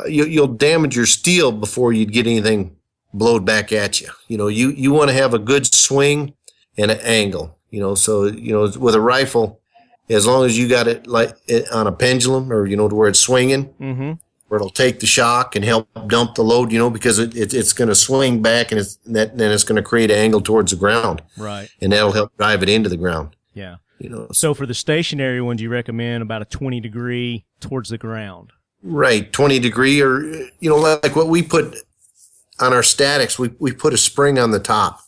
you'll damage your steel before you'd get anything blowed back at you. You want to have a good swing and an angle. So with a rifle, as long as you got it like on a pendulum, or to where it's swinging, where it'll take the shock and help dump the load, because it's going to swing back, and then it's going to create an angle towards the ground, Right. and that'll help drive it into the ground. Yeah. So for the stationary ones, you recommend about a 20 degree towards the ground. Right, 20 degree, or like what we put on our statics, we put a spring on the top,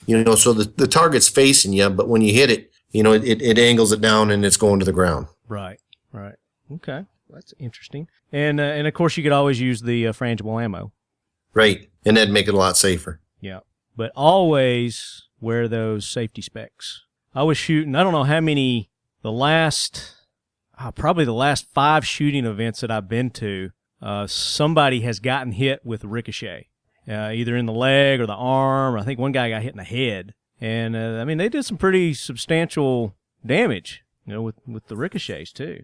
so the target's facing you, but when you hit it, it angles it down and it's going to the ground. Right. Okay. That's interesting. And of course, you could always use the frangible ammo. Right. And that'd make it a lot safer. Yeah. But always wear those safety specs. I was shooting, I don't know how many, probably the last 5 shooting events that I've been to, somebody has gotten hit with a ricochet, either in the leg or the arm, or I think one guy got hit in the head. And, I mean, they did some pretty substantial damage, with the ricochets too.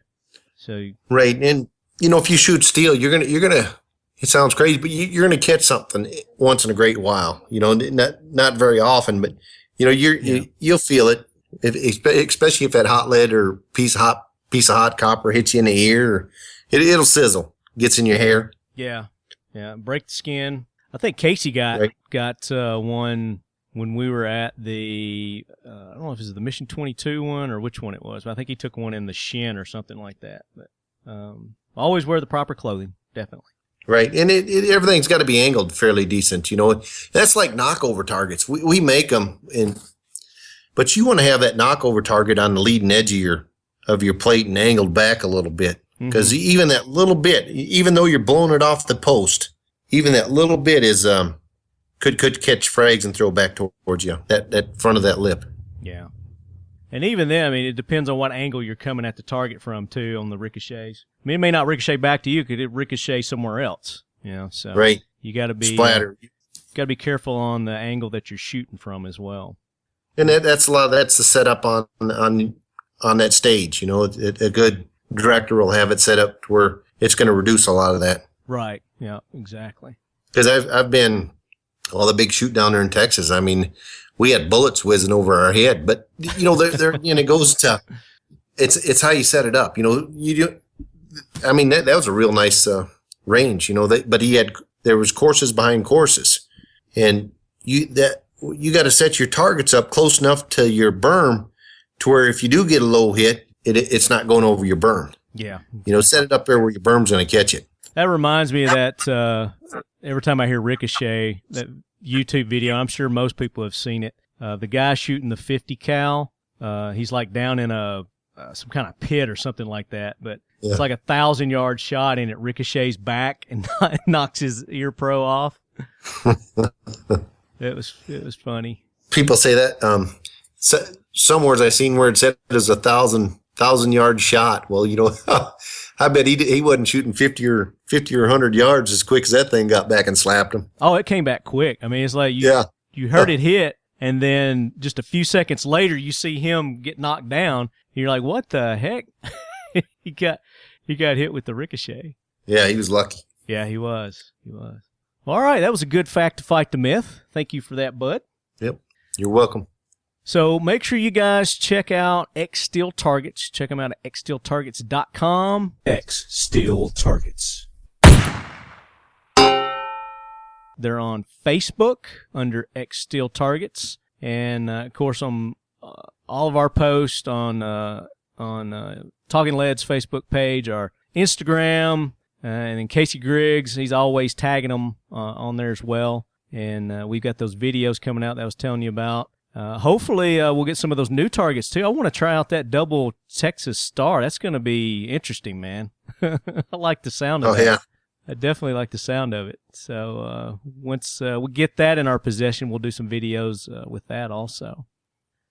So right. And, if you shoot steel, you're going to, it sounds crazy, but you're going to catch something once in a great while, not very often, but, you'll feel it, especially if that hot lead or piece of hot copper hits you in the ear, or it'll sizzle, gets in your hair. Yeah. Yeah. Break the skin. I think Casey got one when we were at the, I don't know if it was the Mission 22 one or which one it was, but I think he took one in the shin or something like that. But always wear the proper clothing, definitely. Right. And everything's got to be angled fairly decent. That's like knockover targets. We make them, but you want to have that knockover target on the leading edge of your plate and angled back a little bit. Because even that little bit, even though you're blowing it off the post, even that little bit is could catch frags and throw back towards you, that front of that lip. Yeah. And even then, I mean, it depends on what angle you're coming at the target from, too, on the ricochets. I mean, it may not ricochet back to you, could it ricochet somewhere else, so right. You got to be splatter. Got to be careful on the angle that you're shooting from as well. And that's the setup on that stage. A good director will have it set up to where it's going to reduce a lot of that. Right. Yeah. Exactly. Because I've been the big shoot down there in Texas. I mean, we had bullets whizzing over our head, but it goes to it's how you set it up. I mean, that was a real nice range. But there was courses behind courses, and you got to set your targets up close enough to your berm to where if you do get a low hit, it's not going over your berm. Yeah. Set it up there where your berm's going to catch it. That reminds me of that every time I hear ricochet, that YouTube video, I'm sure most people have seen it. The guy shooting the 50 cal, he's like down in some kind of pit or something like that, but it's like 1,000-yard shot and it ricochets back and knocks his ear pro off. It was funny. People say that. Somewhere I seen where it said it was 1,000-yard shot. Well, I bet he wasn't shooting 50 or 100 yards as quick as that thing got back and slapped him. Oh, it came back quick. I mean, it's like you heard it hit, and then just a few seconds later, you see him get knocked down. And you're like, what the heck? He got hit with the ricochet. Yeah, he was lucky. Yeah, he was. Well, all right, that was a good fact to fight the myth. Thank you for that, bud. Yep, you're welcome. So make sure you guys check out XSteel Targets. Check them out at xsteeltargets.com. XSteel Targets. They're on Facebook under XSteel Targets. And, of course, on all of our posts on Talking Lead's Facebook page, our Instagram, and then Casey Griggs, he's always tagging them on there as well. And we've got those videos coming out that I was telling you about. Hopefully, we'll get some of those new targets, too. I want to try out that double Texas Star. That's going to be interesting, man. I like the sound of it. Oh, yeah. I definitely like the sound of it. So once we get that in our possession, we'll do some videos with that also.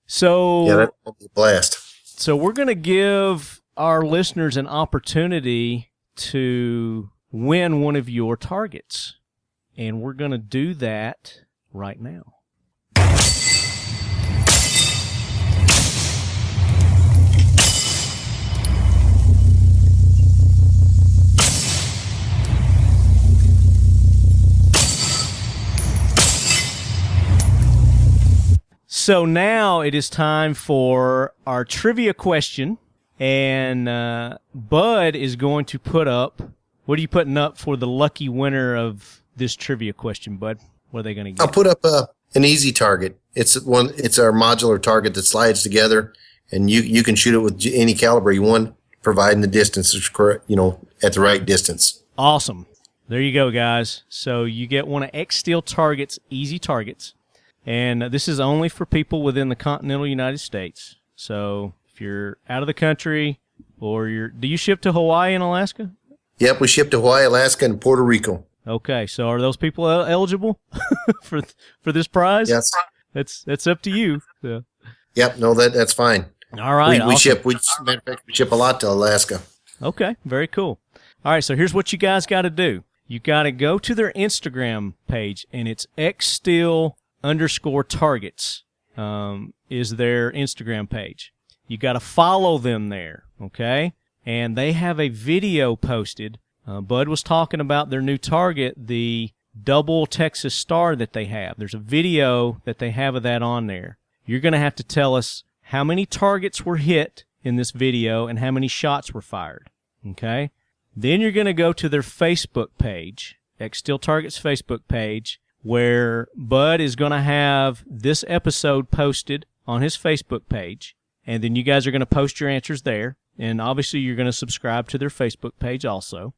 So yeah, that'll be a blast. So we're going to give our listeners an opportunity to win one of your targets. And we're going to do that right now. So now it is time for our trivia question, and Bud is going to put up, what are you putting up for the lucky winner of this trivia question, Bud? What are they going to get? I'll put up an easy target. It's our modular target that slides together, and you can shoot it with any caliber you want, providing the distance is correct, at the right distance. Awesome. There you go, guys. So you get one of XSteel Targets, easy targets. And this is only for people within the continental United States. So if you're out of the country, or do you ship to Hawaii and Alaska? Yep, we ship to Hawaii, Alaska, and Puerto Rico. Okay, so are those people eligible for this prize? Yes. That's up to you. So. Yep, no, that's fine. All right, we awesome. we ship a lot to Alaska. Okay, very cool. All right, so here's what you guys got to do. You got to go to their Instagram page, and it's XSteel_Targets is their Instagram page. You got to follow them there, okay? And they have a video posted. Bud was talking about their new target, the double Texas Star that they have. There's a video that they have of that on there. You're going to have to tell us how many targets were hit in this video and how many shots were fired, okay? Then you're going to go to their Facebook page, XSteel Targets Facebook page, where Bud is going to have this episode posted on his Facebook page, and then you guys are going to post your answers there, and obviously you're going to subscribe to their Facebook page also.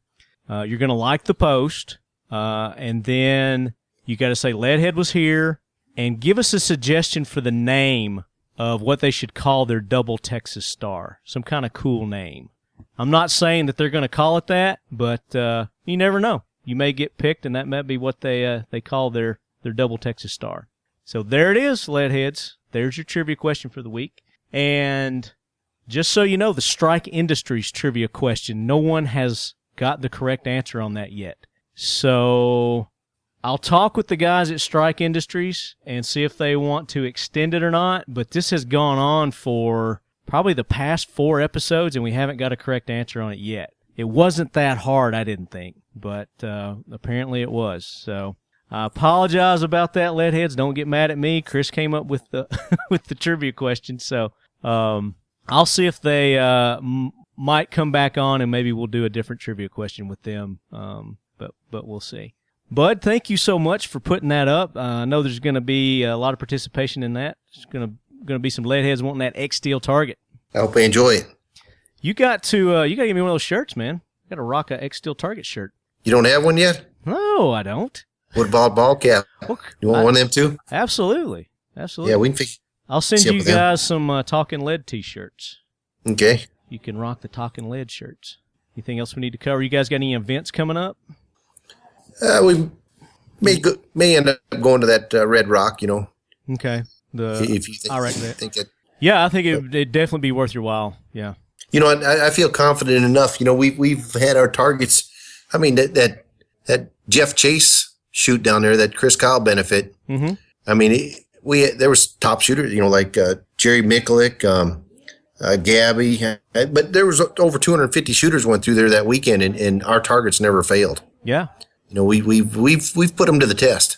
You're going to like the post, and then you got to say Leadhead was here, and give us a suggestion for the name of what they should call their double Texas Star. Some kind of cool name. I'm not saying that they're going to call it that, but you never know. You may get picked, and that might be what they call their double Texas Star. So there it is, Leadheads. There's your trivia question for the week. And just so you know, the Strike Industries trivia question, no one has got the correct answer on that yet. So I'll talk with the guys at Strike Industries and see if they want to extend it or not, but this has gone on for probably the past 4 episodes, and we haven't got a correct answer on it yet. It wasn't that hard, I didn't think, but apparently it was. So I apologize about that, Leadheads. Don't get mad at me. Chris came up with the with the trivia question, so I'll see if they might come back on, and maybe we'll do a different trivia question with them, but we'll see. Bud, thank you so much for putting that up. I know there's going to be a lot of participation in that. There's going to be some Leadheads wanting that XSteel target. I hope they enjoy it. You got to give me one of those shirts, man. You got to rock a XSteel Target shirt. You don't have one yet? No, I don't. What about ball cap? You want one of them too? Absolutely. Yeah, we can I'll send you guys some Talking Lead t-shirts. Okay. You can rock the Talking Lead shirts. Anything else we need to cover? You guys got any events coming up? We may end up going to that Red Rock, Okay. If you think it. Yeah, I think it'd definitely be worth your while. Yeah. I feel confident enough. We've had our targets. I mean, that Jeff Chase shoot down there, that Chris Kyle benefit. Mm-hmm. I mean, there was top shooters, like Jerry Mikulik, Gabby, but there was over 250 shooters went through there that weekend, and our targets never failed. Yeah. We've put them to the test.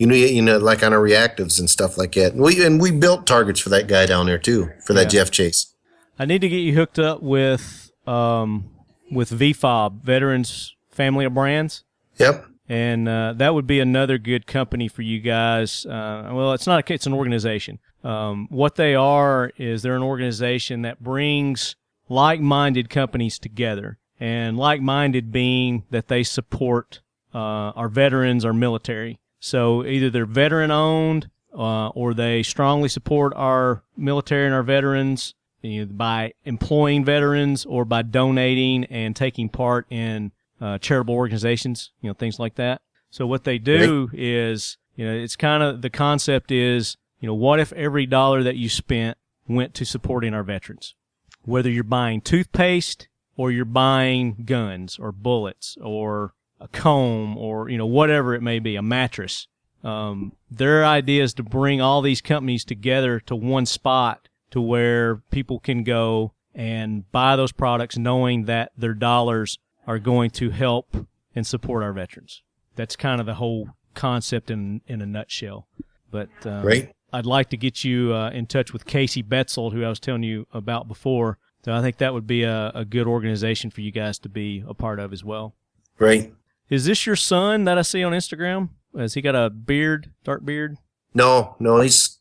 Like on our reactives and stuff like that. And we built targets for that guy down there too, for that Jeff Chase. I need to get you hooked up with VFOB, Veterans Family of Brands. Yep. And that would be another good company for you guys. Well, it's not it's an organization. What they are is they're an organization that brings like-minded companies together, and like-minded being that they support our veterans, our military. So either they're veteran-owned or they strongly support our military and our veterans by employing veterans or by donating and taking part in charitable organizations, things like that. So what they do is, it's kind of, the concept is, what if every dollar that you spent went to supporting our veterans? Whether you're buying toothpaste or you're buying guns or bullets or a comb or, whatever it may be, a mattress. Their idea is to bring all these companies together to one spot to where people can go and buy those products knowing that their dollars are going to help and support our veterans. That's kind of the whole concept in a nutshell. But Great. I'd like to get you in touch with Casey Betzel, who I was telling you about before. So I think that would be a good organization for you guys to be a part of as well. Right. Is this your son that I see on Instagram? Has he got a beard, dark beard? No, he's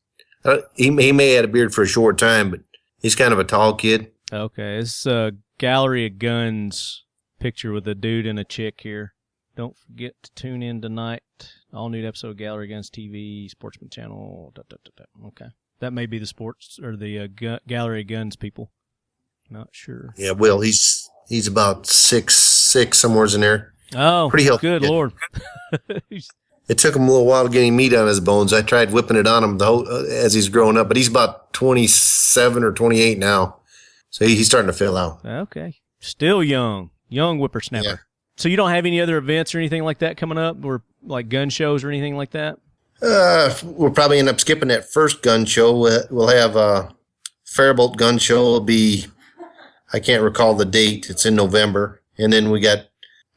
he may have had a beard for a short time, but he's kind of a tall kid. Okay, it's a Gallery of Guns picture with a dude and a chick here. Don't forget to tune in tonight. All new episode of Gallery of Guns TV, Sportsman Channel. Okay, that may be the sports or the Gallery of Guns people. Not sure. Yeah, Will. He's about 6'6", somewhere's in there. Oh, pretty healthy. Good Lord. It took him a little while to get any meat on his bones. I tried whipping it on him as he's growing up, but he's about 27 or 28 now. So he's starting to fill out. Okay. Still young whippersnapper. Yeah. So you don't have any other events or anything like that coming up, or like gun shows or anything like that? We'll probably end up skipping that first gun show. We'll have a Faribault gun show. Will be, I can't recall the date. It's in November. And then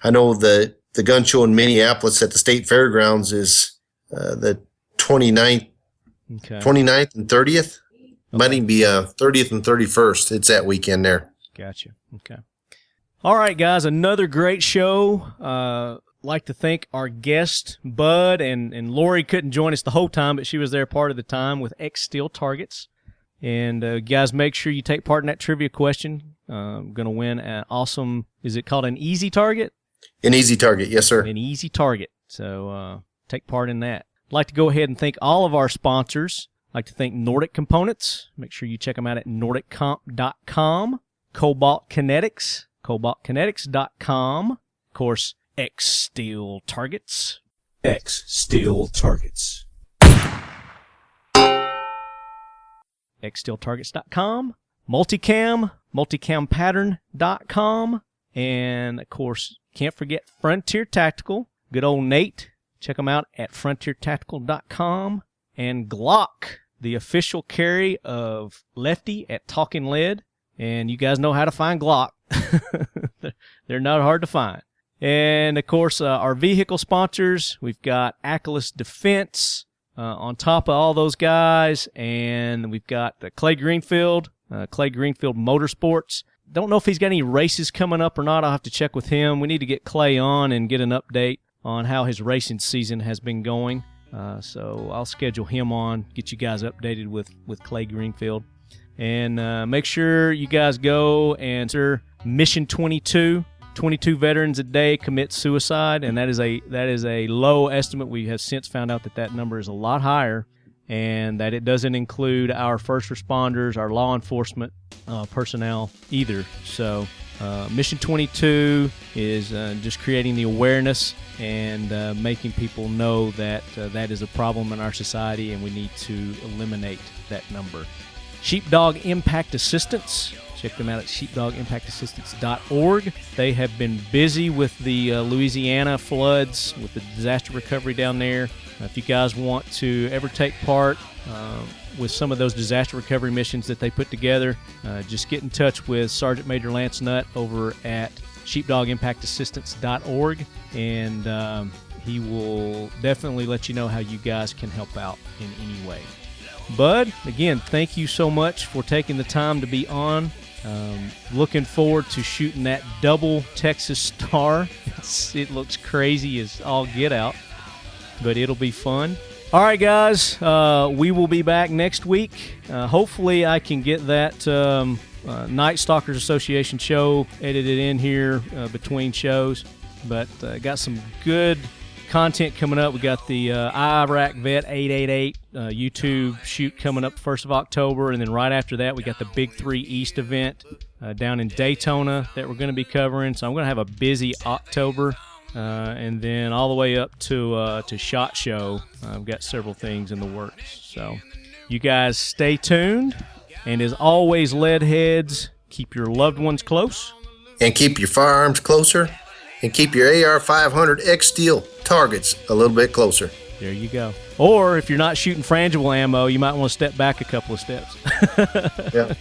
I know the gun show in Minneapolis at the State Fairgrounds is the 29th, okay. 29th and 30th. Might even be 30th and 31st. It's that weekend there. Gotcha. Okay. All right, guys, another great show. Like to thank our guest, Bud, and Lori couldn't join us the whole time, but she was there part of the time with XSteel Targets. And guys, make sure you take part in that trivia question. Going to win an awesome, is it called an easy target? An easy target, yes, sir. An easy target. So take part in that. I'd like to go ahead and thank all of our sponsors. I'd like to thank Nordic Components. Make sure you check them out at nordiccomp.com. Cobalt Kinetics, cobaltkinetics.com. Of course, XSteel Targets. XSteel Targets. XSteelTargets.com. Multicam, multicampattern.com. And, of course, can't forget Frontier Tactical. Good old Nate. Check them out at frontiertactical.com. And Glock, the official carry of Lefty at Talking Lead. And you guys know how to find Glock. They're not hard to find. And, of course, our vehicle sponsors, we've got Ackless Defense on top of all those guys. And we've got Clay Greenfield Motorsports. Don't know if he's got any races coming up or not. I'll have to check with him. We need to get Clay on and get an update on how his racing season has been going. So I'll schedule him on, get you guys updated with Clay Greenfield. And make sure you guys go and answer Mission 22. 22 veterans a day commit suicide, and that is a low estimate. We have since found out that number is a lot higher, and that it doesn't include our first responders, our law enforcement personnel either. So Mission 22 is just creating the awareness and making people know that that is a problem in our society, and we need to eliminate that number. Sheepdog Impact Assistance. Check them out at sheepdogimpactassistance.org. They have been busy with the Louisiana floods, with the disaster recovery down there. If you guys want to ever take part with some of those disaster recovery missions that they put together, just get in touch with Sergeant Major Lance Nutt over at sheepdogimpactassistance.org, and he will definitely let you know how you guys can help out in any way. Bud, again, thank you so much for taking the time to be on. Looking forward to shooting that double Texas Star. It looks crazy as all get out, but it'll be fun. All right, guys, we will be back next week. Hopefully I can get that Night Stalkers Association show edited in here between shows, but got some good content coming up. We got the Iraq Vet 888 YouTube shoot coming up 1st of October, and then right after that we got the Big 3 East event down in Daytona that we're going to be covering. So I'm going to have a busy October, and then all the way up to SHOT Show. I've got several things in the works. So you guys stay tuned, and as always, lead heads, keep your loved ones close. And keep your firearms closer. And keep your AR-500 XSteel targets a little bit closer. There you go. Or if you're not shooting frangible ammo, you might want to step back a couple of steps. Yeah.